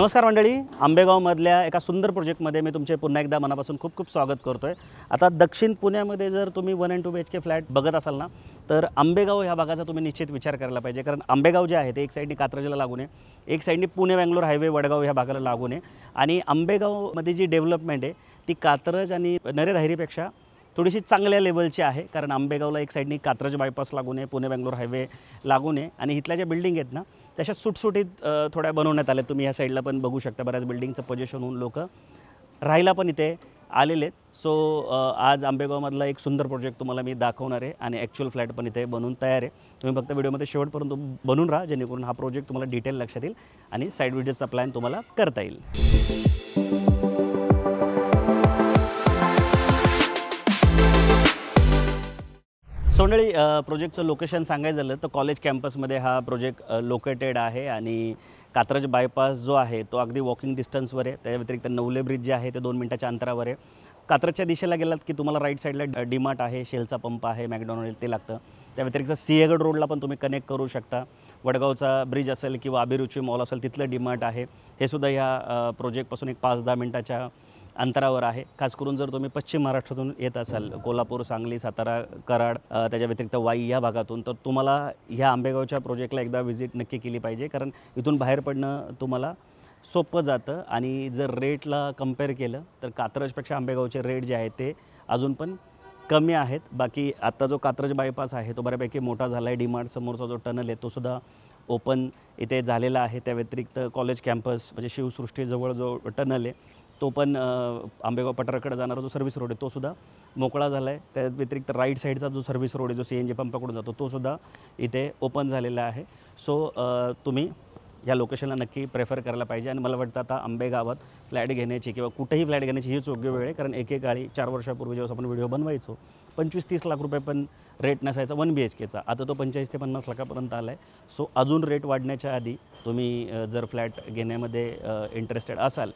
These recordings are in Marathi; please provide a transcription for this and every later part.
नमस्कार मंडळी, आंबेगावमधल्या एका सुंदर प्रोजेक्टमध्ये मी तुमचे पुन्हा एकदा मनापासून खूप खूप स्वागत करतो आहे। आता दक्षिण पुण्यामध्ये जर तुम्ही 1 and 2 BHK फ्लॅट बघत असाल ना, तर आंबेगाव ह्या भागाचा तुम्ही निश्चित विचार करायला पाहिजे। कारण आंबेगाव जे आहे ते एक साईडनी कात्रजला लागून आहे, एक साईडनी पुणे-बेंगलोर हायवे वडगाव ह्या भागाला लागून आहे आणि आंबेगावमध्ये जी डेव्हलपमेंट आहे ती कात्रज आणि नरेधाईरीपेक्षा थोडीशी चांगल्या लेवलची आहे। कारण आंबेगावला एक साईडनी कात्रज बायपास लागून आहे, पुणे-बेंगलोर हायवे लागून आहे आणि इथल्या ज्या बिल्डिंग आहेत ना तशा सुटसुटीत थोड्या बनवण्यात आल्या। तुम्ही या साईडला पण बघू शकता, बऱ्याच बिल्डिंगचं पोझिशन होऊन लोक राहायला पण इथे आलेले आहेत। सो आज आंबेगावमधला एक सुंदर प्रोजेक्ट तुम्हाला मी दाखवणार आहे आणि ॲक्च्युअल फ्लॅट पण इथे बनवून तयार आहे। तुम्ही फक्त व्हिडिओमध्ये शेवटपर्यंत बनून राहा, जेणेकरून हा प्रोजेक्ट तुम्हाला डिटेल लक्षात येईल आणि साईड विजिटचा प्लॅन तुम्हाला करता येईल। सोंडळी प्रोजेक्टचं लोकेशन सांगायचं झालं तर कॉलेज कॅम्पसमध्ये हा प्रोजेक्ट लोकेटेड आहे आणि कात्रज बायपास जो आहे तो अगदी वॉकिंग डिस्टन्सवर आहे। त्या व्यतिरिक्त नवले ब्रिज जे आहे ते 2 मिनिटाच्या अंतरावर आहे। कात्रजच्या दिशेला गेलात की तुम्हाला राईट साईडला डीमार्ट आहे, शेलचा पंप आहे, मॅकडॉनल्ड ते लागतं। त्या व्यतिरिक्त सिंहगड रोडला पण तुम्ही कनेक्ट करू शकता। वडगावचा ब्रिज असेल किंवा अभिरुची मॉल असेल तिथलं डीमार्ट आहे, हे सुद्धा ह्या प्रोजेक्टपासून एक 5-10 मिनिटाच्या अंतरावर आहे। खास करून जर तुम्ही पश्चिम महाराष्ट्रातून येत असाल, कोल्हापूर, सांगली, सातारा, कराड, त्याच्या व्यतिरिक्त वाई या भागातून, तर तुम्हाला ह्या आंबेगावच्या प्रोजेक्टला एकदा व्हिजिट नक्की केली पाहिजे। कारण इथून बाहेर पडणं तुम्हाला सोपं जातं आणि जर रेटला कंपेअर केलं तर कात्रजपेक्षा आंबेगावचे रेट जे आहेत ते अजून पण कमी आहेत। बाकी आता जो कात्रज बायपास आहे तो बऱ्यापैकी मोठा झाला आहे। डीमार्ट समोरचा जो टनल आहे तो सुद्धा ओपन इथे झालेला आहे। त्या व्यतिरिक्त कॉलेज कॅम्पस म्हणजे शिवसृष्टीजवळ जो टनल आहे तो पण आंबेगाव पठाराकडे जाणारा जो सर्व्हिस रोड आहे तो सुद्धा मोकळा झाला आहे। त्या व्यतिरिक्त राईट साईडचा जो सर्व्हिस रोड आहे जो CNG पंपाकडून जातो तो सुद्धा इथे ओपन झालेला आहे। सो तुम्ही या लोकेशनला नक्की प्रेफर करायला पाहिजे आणि मला वाटतं आता आंबेगावात फ्लॅट घेण्याची किंवा कुठेही फ्लॅट घेण्याची हीच योग्य वेळ आहे। कारण एकेकाळी 4 वर्षापूर्वी जेव्हा आपण व्हिडिओ बनवायचो 25-30 लाख रुपये पण रेट नसायचा 1 BHKचा, आता तो 45 ते 50 लाखापर्यंत आला आहे। सो अजून रेट वाढण्याच्या आधी तुम्ही जर फ्लॅट घेण्यामध्ये इंटरेस्टेड असाल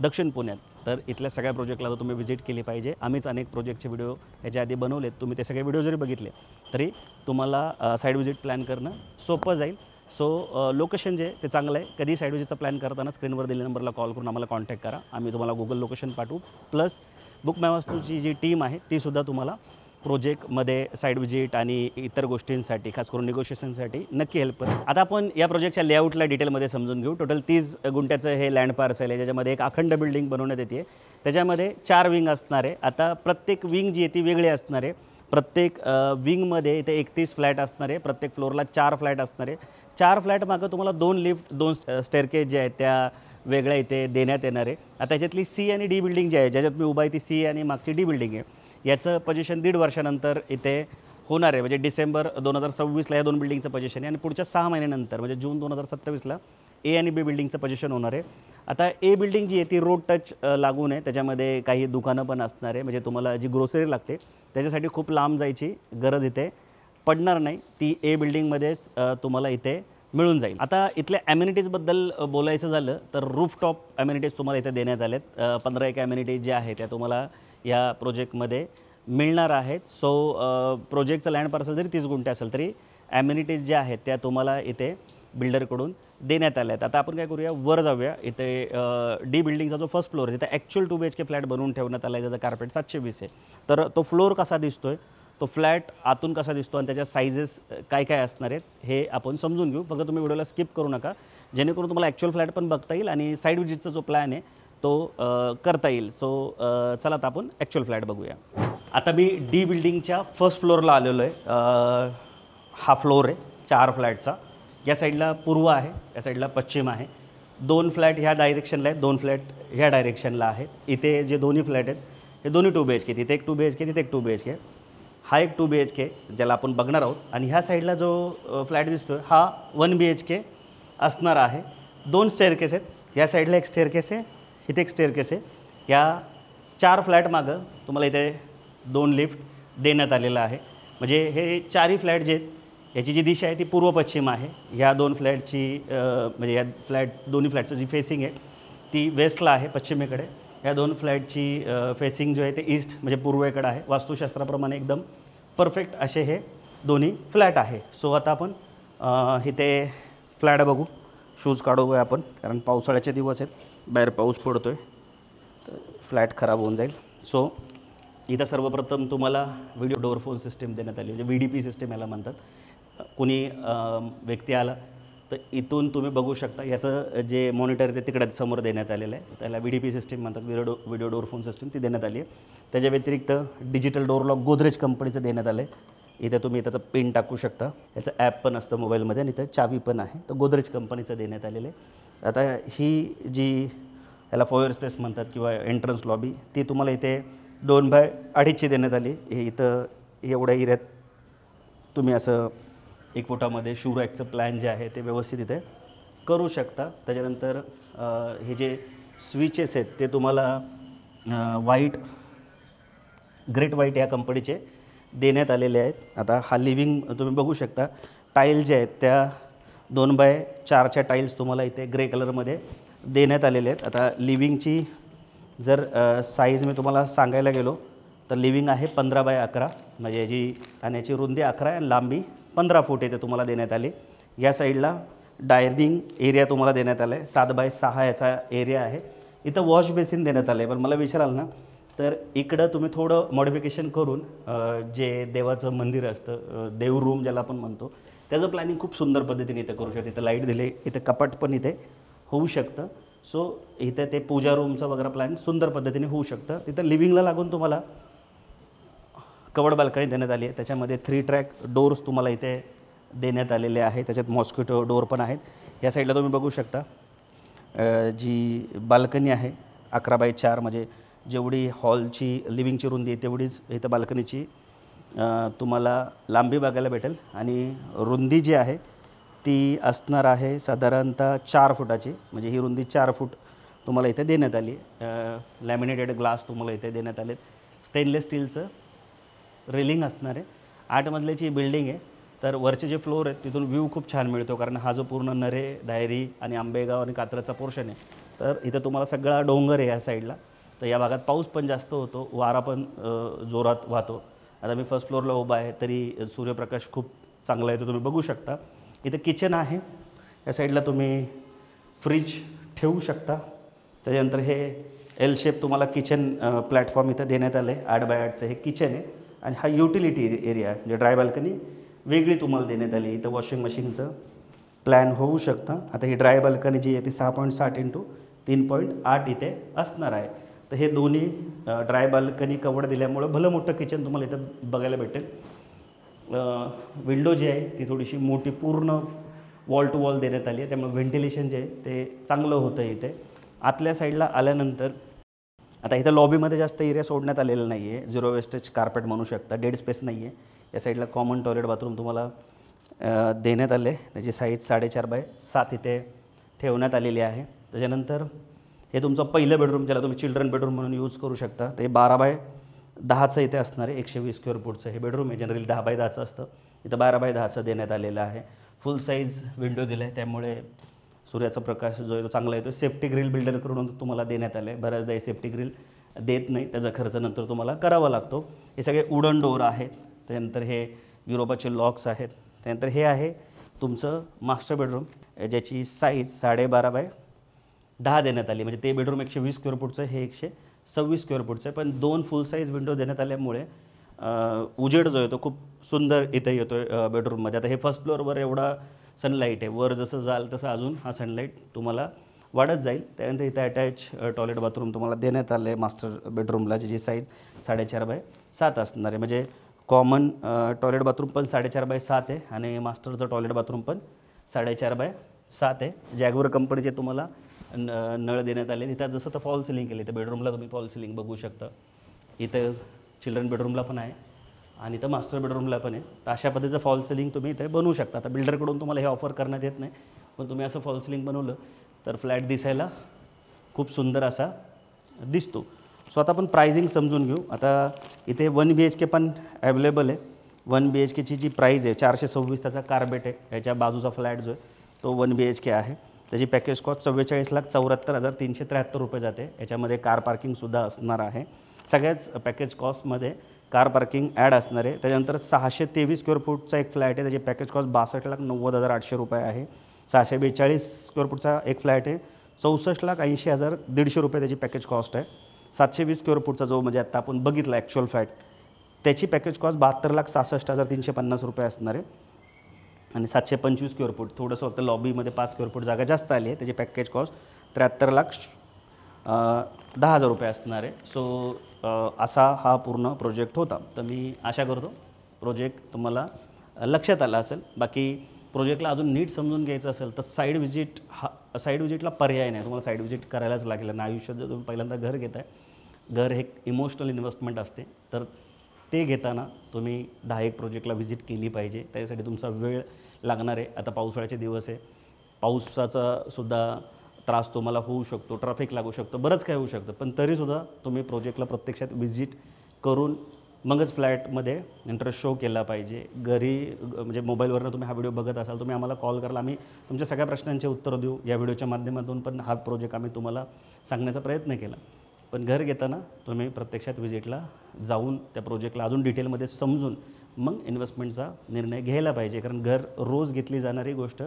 दक्षिण पुण्यात, तर इथल्या सगळ्या प्रोजेक्टला तर तुम्ही व्हिजिट केली पाहिजे। आम्हीच अनेक प्रोजेक्टचे व्हिडिओ याच्या आधी बनवलेत, तुम्ही ते सगळे व्हिडिओ जरी बघितले तरी तुम्हाला साईड व्हिजिट प्लॅन करणं सोपं जाईल। सो लोकेशन जे ते चांगलं आहे। कधी साईड व्हिजिटचा प्लॅन करताना स्क्रीनवर दिलेल्या नंबरला कॉल करून आम्हाला कॉन्टॅक्ट करा, आम्ही तुम्हाला गुगल लोकेशन पाठवू। प्लस बुक माय वास्तूची जी टीम आहे तीसुद्धा तुम्हाला प्रोजेक्टमध्ये साईड व्हिजिट आणि इतर गोष्टींसाठी, खास करून निगोशिएशनसाठी नक्की हेल्प करेल। आता आपण या प्रोजेक्टच्या लेआउटला डिटेलमध्ये समजून घेऊ। टोटल 30 गुंठ्याचं हे लँड पार्सल आहे, ज्याच्यामध्ये एक अखंड बिल्डिंग बनवण्यात येते। त्याच्यामध्ये 4 विंग असणार आहे। आता प्रत्येक विंग जी आहे ती वेगळी असणार आहे। प्रत्येक विंगमध्ये इथे 31 फ्लॅट असणार आहे। प्रत्येक फ्लोअरला 4 फ्लॅट असणार आहे। 4 फ्लॅट मागं तुम्हाला 2 लिफ्ट, 2 स्टेअरकेस जे आहेत त्या वेगळ्या इथे देण्यात येणार आहे। आता त्याच्यातली C आणि D बिल्डिंग जी आहे, ज्याच्यात मी उभा आहे ती C आणि मागची D बिल्डिंग आहे, याचं पोझिशन 1.5 वर्षानंतर इथे होणार आहे। म्हणजे डिसेंबर 2026ला या 2 बिल्डिंगचं पोझिशन आहे आणि पुढच्या 6 महिन्यानंतर म्हणजे जून 2027ला A आणि B बिल्डिंगचं पोझिशन होणार आहे। आता A बिल्डिंग जी आहे ती रोड टच लागून आहे, त्याच्यामध्ये काही दुकानं पण असणार आहे। म्हणजे तुम्हाला जी ग्रोसरी लागते त्याच्यासाठी खूप लांब जायची गरज इथे पडणार नाही, ती A बिल्डिंगमध्येच तुम्हाला इथे मिळून जाईल। आता इथल्या ॲम्युनिटीजबद्दल बोलायचं झालं तर रूफटॉप ॲम्युनिटीज तुम्हाला इथे देण्यात आलेत। 15 एक ॲम्युनिटीज ज्या आहेत त्या तुम्हाला या प्रोजेक्टमध्ये मिळणार आहेत। सो प्रोजेक्टचं लँड पार्सल जरी 30 गुंठे असेल तरी ॲम्युनिटीज ज्या आहेत त्या तुम्हाला इथे बिल्डरकडून देण्यात आल्या आहेत। आता आपण काय करूया, वर जाऊया। इथे D बिल्डिंगचा जो फर्स्ट फ्लोअर आहे तिथे ॲक्च्युअल 2 BHK फ्लॅट बनवून ठेवण्यात आला आहे, ज्याचा कार्पेट 720 आहे। तर तो फ्लोअर कसा दिसतो आहे, तो फ्लॅट आतून कसा दिसतो आणि त्याच्या साईजेस काय काय असणार आहेत हे आपण समजून घेऊ। फक्त तुम्ही व्हिडिओला स्किप करू नका, जेणेकरून तुम्हाला ॲक्च्युअल फ्लॅट पण बघता येईल आणि साईड व्हिजिटचा जो प्लॅन आहे तो करता येईल। सो चला आता आपण ॲक्च्युअल फ्लॅट बघूया। आता मी D बिल्डिंगच्या फर्स्ट फ्लोअरला आलेलो आहे। हा फ्लोअर आहे 4 फ्लॅटचा। या साईडला पूर्व आहे, या साईडला पश्चिम आहे। 2 फ्लॅट ह्या डायरेक्शनला आहेत, 2 फ्लॅट ह्या डायरेक्शनला आहेत। इथे जे दोन्ही फ्लॅट आहेत हे दोन्ही 2 BHK, तिथे एक 2 BHK, तिथे एक 2 BHK। हा एक 2 BHK ज्याला आपण बघणार आहोत आणि ह्या साईडला जो फ्लॅट दिसतो आहे हा 1 BHK असणार आहे। 2 स्टेअरकेस आहेत, ह्या साईडला एक स्टेअरकेस आहे, इथे एक स्टेअरकेस आहे। या 4 फ्लॅट मागं तुम्हाला इथे 2 लिफ्ट देण्यात आलेलं आहे। म्हणजे हे 4ही फ्लॅट जे आहेत याची जी दिशा आहे ती पूर्व पश्चिम आहे। ह्या 2 फ्लॅटची म्हणजे या दोन्ही फ्लॅटचं जी फेसिंग आहे ती वेस्टला आहे, पश्चिमेकडे। या 2 फ्लॅटची फेसिंग जो आहे ते ईस्ट म्हणजे पूर्वेकडे आहे। वास्तुशास्त्राप्रमाणे एकदम परफेक्ट असे हे दोन्ही फ्लॅट आहे। सो आता आपण इथे फ्लॅट बघू शूज काढूया आपण, कारण पावसाळ्याचे दिवस आहेत, बाहेर पाऊस पडतो आहे, तर फ्लॅट खराब होऊन जाईल. सो इथं सर्वप्रथम तुम्हाला व्हिडिओ डोअर फोन सिस्टीम देण्यात आली, म्हणजे VDP सिस्टीम याला म्हणतात. कोणी व्यक्ती आला तर इथून तुम्ही बघू शकता. याचं जे मॉनिटर आहे ते तिकडे समोर देण्यात आलेलं आहे, त्याला VDP सिस्टीम म्हणतात, व्हिडिओ डोअर फोन सिस्टीम ती देण्यात आली आहे. त्याच्या व्यतिरिक्त डिजिटल डोअर लॉक गोदरेज कंपनीचं देण्यात आलं आहे. इथं तुम्ही त्याचं पिन टाकू शकता, याचं ॲप पण असतं मोबाईलमध्ये आणि इथं चावी पण आहे, तर गोदरेज कंपनीचं देण्यात आलेलं आहे. आता ही जी याला फॉयर स्पेस म्हणतात किंवा एंट्रन्स लॉबी, ती तुम्हाला इथे 2x2.5 देण्यात आली. हे इथं एवढ्या एरियात तुम्ही असं 1 फुटामध्ये शू रॅकचं प्लॅन जे आहे ते व्यवस्थित इथे करू शकता. त्याच्यानंतर हे जे स्विचेस आहेत ते तुम्हाला ग्रेट व्हाईट या कंपनीचे देण्यात आलेले आहेत. आता हा लिव्हिंग तुम्ही बघू शकता, टाईल जे आहेत त्या 2x4च्या टाईल्स तुम्हाला इथे ग्रे कलरमध्ये देण्यात आलेले आहेत. आता लिव्हिंगची जर साईज मी तुम्हाला सांगायला गेलो तर लिव्हिंग आहे 15x11, म्हणजे याची आणि याची रुंदी 11 आणि लांबी 15 फूट इथे तुम्हाला देण्यात आली. या साईडला डायनिंग एरिया तुम्हाला देण्यात आला आहे, 7x6 याचा एरिया आहे. इथं वॉश बेसिन देण्यात आलं आहे, पण मला विचाराल ना तर इकडं तुम्ही थोडं मॉडिफिकेशन करून जे देवाचं मंदिर असतं, देव रूम ज्याला आपण म्हणतो, त्याचं प्लॅनिंग खूप सुंदर पद्धतीने इथं करू शकतो. इथं लाईट दिले, इथं कपाट पण इथे होऊ शकतं. सो इथं ते पूजा रूमचं वगैरे प्लॅन सुंदर पद्धतीने होऊ शकतं. तिथं लिव्हिंगला लागून तुम्हाला कवर्ड बाल्कनी देण्यात आली आहे, त्याच्यामध्ये 3 ट्रॅक डोर्स तुम्हाला इथे देण्यात आलेले आहे. त्याच्यात मॉस्किटो डोअर पण आहेत. या साईडला तुम्ही बघू शकता जी बाल्कनी आहे 11x4, म्हणजे जेवढी हॉलची लिव्हिंगची रुंदी आहे तेवढीच इथं बाल्कनीची तुम्हाला लांबी बघायला भेटेल. आणि रुंदी जी आहे ती असणार आहे साधारणतः 4 फुटाची, म्हणजे ही रुंदी 4 फूट तुम्हाला इथे देण्यात आली. लॅमिनेटेड ग्लास तुम्हाला इथे देण्यात आले. स्टेनलेस स्टीलचं रेलिंग असणार आहे. 8 मजल्याची बिल्डिंग आहे, तर वरचे जे फ्लोअर आहेत तिथून व्ह्यू खूप छान मिळतो, कारण हा जो पूर्ण नरे, दायरी आणि आंबेगाव आणि कात्रजचा पोर्शन आहे, तर इथं तुम्हाला सगळा डोंगर आहे या साईडला. तर या भागात पाऊस पण जास्त होतो, वारा पण जोरात वाहतो. आता मी फर्स्ट फ्लोअरला उभा आहे तरी सूर्यप्रकाश खूप चांगला येतो, तुम्ही बघू शकता. इथं किचन आहे, या साईडला तुम्ही फ्रीज ठेवू शकता. त्याच्यानंतर हे एल शेप तुम्हाला किचन प्लॅटफॉर्म इथं देण्यात आलं आहे. 8x8चं हे किचन आहे. आणि हा युटिलिटी एरिया म्हणजे ड्राय बाल्कनी वेगळी तुम्हाला देण्यात आली. इथं वॉशिंग मशीनचं प्लॅन होऊ शकतं. आता ही ड्राय बाल्कनी जी आहे ती 6.7 × 3.8 इथे असणार आहे. तर हे दोन्ही ड्राय बाल्कनी कव्हर दिल्यामुळं भलं मोठं किचन तुम्हाला इथं बघायला भेटेल. विंडो जी आहे ती थोडीशी मोठी, पूर्ण वॉल टू वॉल देण्यात आली आहे, त्यामुळे व्हेंटिलेशन जे आहे ते चांगलं होतं इथे. आतल्या साईडला आल्यानंतर आता इथं लॉबीमध्ये जास्त एरिया सोडण्यात आलेला नाही आहे, 0 वेस्टेज कार्पेट म्हणू शकता, डेड स्पेस नाही आहे. या साईडला कॉमन टॉयलेट बाथरूम तुम्हाला देण्यात आले, त्याची साईज 4.5x7 इथे ठेवण्यात आलेली आहे. त्याच्यानंतर हे तुमचं पहिलं बेडरूम, ज्याला तुम्ही चिल्ड्रन बेडरूम म्हणून यूज करू शकता, ते 12x10चं इथे असणार आहे. 120 स्क्वेअर फूटचं हे बेडरूम आहे. जनरली 10x10चं असतं, इथं 12x10चं देण्यात आलेलं आहे. फुल साईज विंडो दिलं आहे, त्यामुळे सूर्याचा प्रकाश जो आहे तो चांगला येतो. सेफ्टी ग्रिल बिल्डरकडून तुम्हाला देण्यात आलं आहे. बऱ्याचदा हे सेफ्टी ग्रिल देत नाही, त्याचा खर्च नंतर तुम्हाला करावा लागतो. हे सगळे वुडन डोअर आहेत. त्यानंतर हे युरोपाचे लॉक्स आहेत. त्यानंतर हे आहे तुमचं मास्टर बेडरूम, ज्याची साईज 12.5x10 देण्यात आली. म्हणजे ते बेडरूम 120 स्क्वेअर फूटचं, हे 126 स्क्वेअर फूटचं आहे. पण 2 फुल साईज विंडो देण्यात आल्यामुळे उजेड जो आहे तो खूप सुंदर इथे येतो आहे बेडरूममध्ये. आता हे फर्स्ट फ्लोअरवर एवढा सनलाईट आहे, वर जसं जाल तसं अजून हा सनलाईट तुम्हाला वाढत जाईल. त्यानंतर इथं अटॅच टॉयलेट बाथरूम तुम्हाला देण्यात आलं आहे मास्टर बेडरूमला, ज्याची साईज 4.5x7 असणार आहे. म्हणजे कॉमन टॉयलेट बाथरूम पण 4.5x7 आहे आणि मास्टरचं टॉयलेट बाथरूम पण 4.5x7 आहे. जॅगवर कंपनीचे तुम्हाला नळ देण्यात आले. इथं जसं तर फॉल सिलिंग केलं, इथं बेडरूमला तुम्ही फॉल सिलिंग बघू शकता. इथं चिल्ड्रन बेडरूमला पण आहे आणि इथं मास्टर बेडरूमला पण आहे. तर अशा पद्धतीचं फॉल सिलिंग तुम्ही इथे बनवू शकता. आता बिल्डरकडून तुम्हाला हे ऑफर करण्यात येत नाही, पण तुम्ही असं फॉल सिलिंग बनवलं तर फ्लॅट दिसायला खूप सुंदर असा दिसतो. सो आता आपण प्राइसिंग समजून घेऊ. आता इथे 1 BHK पण अवेलेबल आहे. 1 BHKची जी प्राईज आहे 426, त्याचा कार्बेट आहे. याच्या बाजूचा फ्लॅट जो आहे तो 1 BHK आहे. त्याची पॅकेज कॉस्ट 44,74,373 रुपये जाते. याच्यामध्ये कार पार्किंगसुद्धा असणार आहे. सगळ्याच पॅकेज कॉस्टमध्ये कार पार्किंग ॲड असणार आहे. त्याच्यानंतर 623 स्क्वेअर फूटचा एक फ्लॅट आहे, त्याची पॅकेज कॉस्ट 62,90,800 रुपये आहे. 642 स्क्वेअर फूटचा एक फ्लॅट आहे. 64,80,150 रुपये त्याची पॅकेज कॉस्ट आहे. 720 स्क्वेअर फूटचा जो म्हणजे आता आपण बघितला ॲक्च्युअल फ्लॅट, त्याची पॅकेज कॉस्ट 72,66,350 रुपये असणार आहे. आणि 725 स्क्वेअर फूट थोडंसं फक्त लॉबीमध्ये 5 स्क्वेअर फूट जागा जास्त आली आहे, त्याची पॅकेज कॉस्ट 73,10,000 रुपये असणार आहे. सो असा हा पूर्ण प्रोजेक्ट होता. तर मी आशा करतो प्रोजेक्ट तुम्हाला लक्षात आला असेल. बाकी प्रोजेक्टला अजून नीट समजून घ्यायचं असेल तर साईड व्हिजिटला पर्याय नाही, तुम्हाला साईड व्हिजिट करायलाच लागेल. आणि आयुष्यात जर तुम्ही पहिल्यांदा घर घेताय, घर हे इमोशनल इन्व्हेस्टमेंट असते, तर ते घेताना तुम्ही 10-1 प्रोजेक्टला व्हिजिट केली पाहिजे. त्यासाठी तुमचा वेळ लागणार आहे. आता पावसाळ्याचे दिवस आहे, पावसाचा सुद्धा त्रास तुम्हाला होऊ शकतो, ट्रॅफिक लागू शकतं, बरंच काय होऊ शकतं. पण तरीसुद्धा तुम्ही प्रोजेक्टला प्रत्यक्षात व्हिजिट करून मगच फ्लॅटमध्ये इंटरेस्ट शो केला पाहिजे. घरी म्हणजे मोबाईलवरनं तुम्ही हा व्हिडिओ बघत असाल, तुम्ही आम्हाला कॉल कराल, आम्ही तुमच्या सगळ्या प्रश्नांचे उत्तर देऊ. या व्हिडिओच्या माध्यमातून पण हा प्रोजेक्ट आम्ही तुम्हाला सांगण्याचा प्रयत्न केला. पण घर घेताना तुम्ही प्रत्यक्षात व्हिजिटला जाऊन त्या प्रोजेक्टला अजून डिटेलमध्ये समजून मग इन्व्हेस्टमेंटचा निर्णय घ्यायला पाहिजे. कारण घर रोज घेतली जाणारी गोष्ट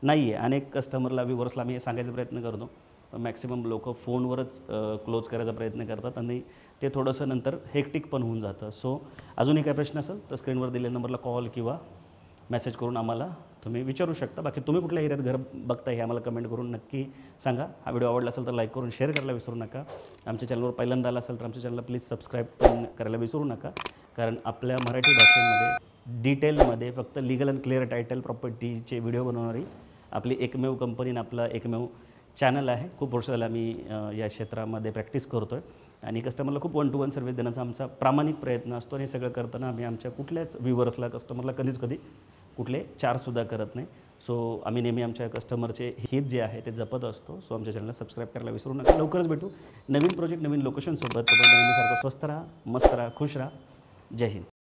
नाही आहे. अनेक कस्टमरला व्ह्यूवर्सला आम्ही सांगायचा प्रयत्न करतो, मॅक्सिमम लोक फोनवरच क्लोज करायचा प्रयत्न करतात आणि ते थोडंसं नंतर हेक्टिक पण होऊन जातं. सो अजूनही काही प्रश्न असेल तर स्क्रीनवर दिलेल्या नंबरला कॉल किंवा मेसेज करून आम्हाला तुम्ही विचारू शकता. बाकी तुम्ही कुठल्या एरियात घर बघताय हे आम्हाला कमेंट करून नक्की सांगा. हा व्हिडिओ आवडला असेल तर लाईक करून शेअर करायला विसरू नका. आमच्या चॅनलवर पहिल्यांदा आला असेल तर आमच्या चॅनलला प्लीज सबस्क्राईब पण करायला विसरू नका. कारण आपल्या मराठी भाषेमध्ये डिटेलमध्ये फक्त लीगल अँड क्लिअर टायटल प्रॉपर्टीचे व्हिडिओ बनवणारी आपली एकमेव कंपनी आणि आपला एकमेव चॅनल आहे. खूप वर्ष झालं आम्ही या क्षेत्रामध्ये प्रॅक्टिस करतो आहे आणि कस्टमरला खूप 1-to-1 सर्व्हिस देण्याचा आमचा प्रामाणिक प्रयत्न असतो. आणि सगळं करताना आम्ही आमच्या कुठल्याच व्ह्यूवर्सला कस्टमरला कधी कुठले चार्जसुद्धा करत नाही. सो आम्ही नेहमी आमच्या कस्टमरचे हित जे आहे ते जपत असतो. सो आमच्या चॅनलला सबस्क्राईब करायला विसरू नका. लवकरच भेटू नवीन प्रोजेक्ट नवीन लोकेशनसोबत. तोपर्यंत नेहमीसारखं स्वस्त राहा, मस्त राहा, खुश राहा. जय हिंद.